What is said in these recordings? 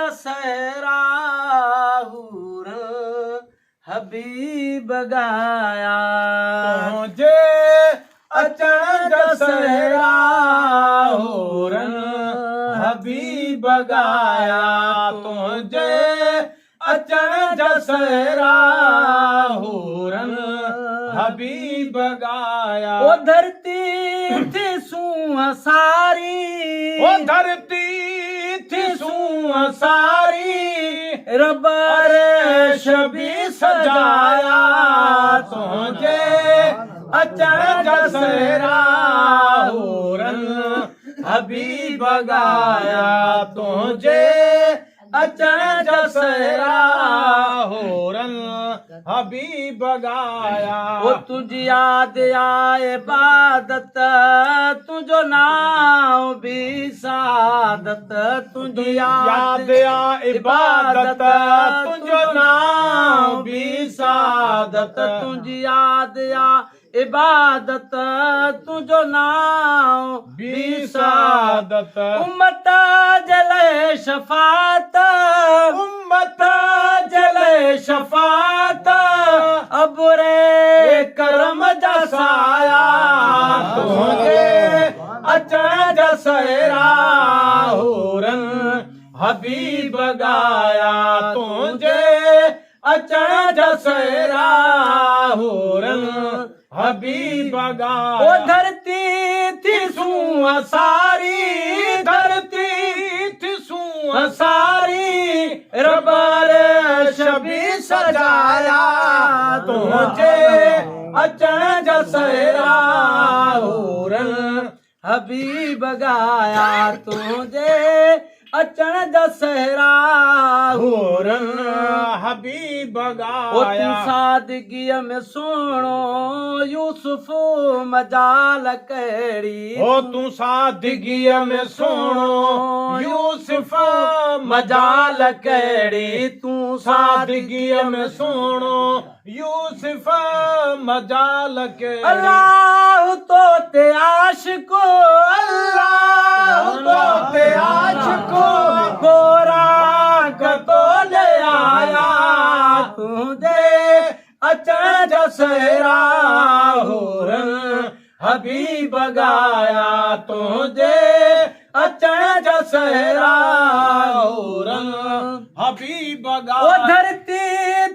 दशहरा हूर हबीब गाया तुझे अचण दशहरा हूरन हबीब गाया तुझे अचण दशहरा हूरन हबीब गाया ओ धरती थी सूह सारी ओ धरती थी सूह सारी रबर शबी सजाया तुझे अचण दशहरा हूरन हबीब गाया तुझे अचण दशहरा हूरन हबीब गाया ओ तुझी याद आए इबादत तुझो नाम भी सादत तुझी याद आ इबादत तुझो नाम भी सादत तुझी याद आ इबादत तुझो नाम भी सादत उम्मत जले शफात उम्मत जले शफात अब रे करम जसाया तुझे अचण दशहरा हूरन हबीब गाया तुझे अचण दशहरा हूरन हबीब गाया ओ धरती थी सूह सारी धरती थी सूह सारी रबर शबी सजाया तुझे अचण दशहरा हूरन हबीब गाया तुझे अचण दशहरा हूरन हबीब ओ गाया तू सादगीअ में सोणो यूसुफ मजाल कहिड़ी ओ तू सादगीअ में सोणो यूसुफ मजाल कहिड़ी तू सादगीअ में सोणो यूसुफ मजाल कहिड़ी अल्लाह तो ते आशिको अल्लाह तो ते आशिको गोरा तो ले आया तुझे अचण दशहरा हूरन हबीब गाया तुझे अचण दशहरा हूरन हबीब ओ गाया धरती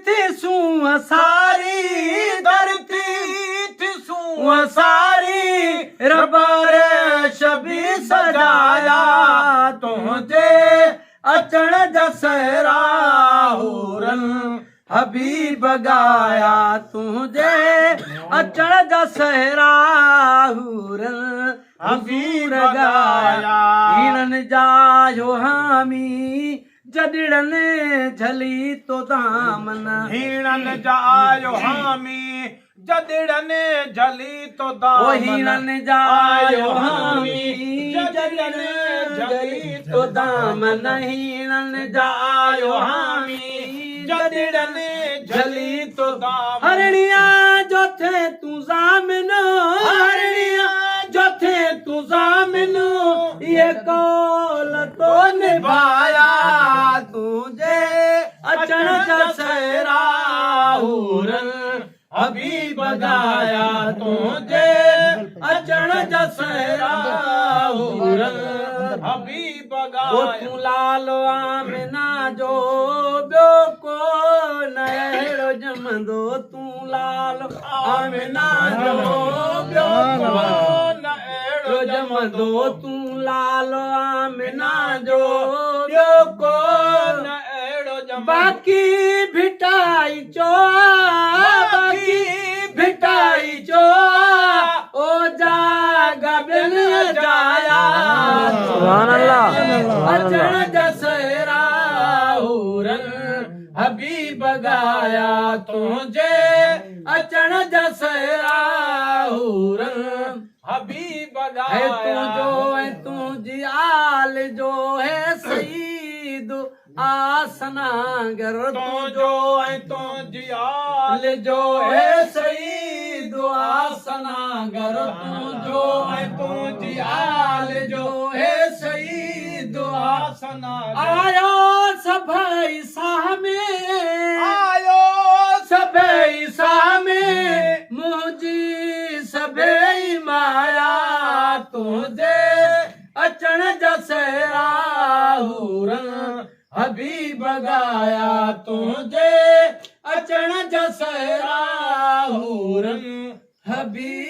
थी सूह सारी धरती थी सूह सारी रबर शबी सजाया तुझे अचण दशहरा हूरन हबीब गाया तुझे अचण दशहरा हूरन हबीब गाया हिनन जायो हामी जॾड़न झली तो दामन हीणन जायो हामी जॾड़न झली तो ओ दामन हिनन जायो हामी हामी जॾड़न झली तो दामन हिनन जायो हामी जॾड़न झली तो दामन हरणिया जो थे तू जामिन हरणिया जो थे तू जामिन ये कौल तो निभाया तुझे अचण दशहरा हूरन हबीब गाया तुझे अचण दशहरा हूरन हबीब ओ गाया तू लाल आमिना जो ॿियो को नहिड़ो जमंदो तू लाल आमिना जो ॿियो को अहिड़ो जमंदो तू लाल आमिना जो ॿियो को अहिड़ो बाकी भिटाई चो बाकी भिटाई चो ओ जागा बिन जाया सुभान अल्लाह अचण दशहरा हूरन हबीब गाया तुझे अचण दशहरा हूरन हबीब है गाया तुझो है तुझी आल जो है सईद आसनागर तुझो ऐं तुंहिंजी आल जो है सईद आसनागर तुझो ऐं तुंहिंजी आल जो है सईद आसना आयो ईसा में आयो सबे ईसा में मुंहिंजी सबे माया तुंहिंजे अचण जसे राहूरन हबीब गाया तुंहिंजे अचण जसे राहूरन हबीब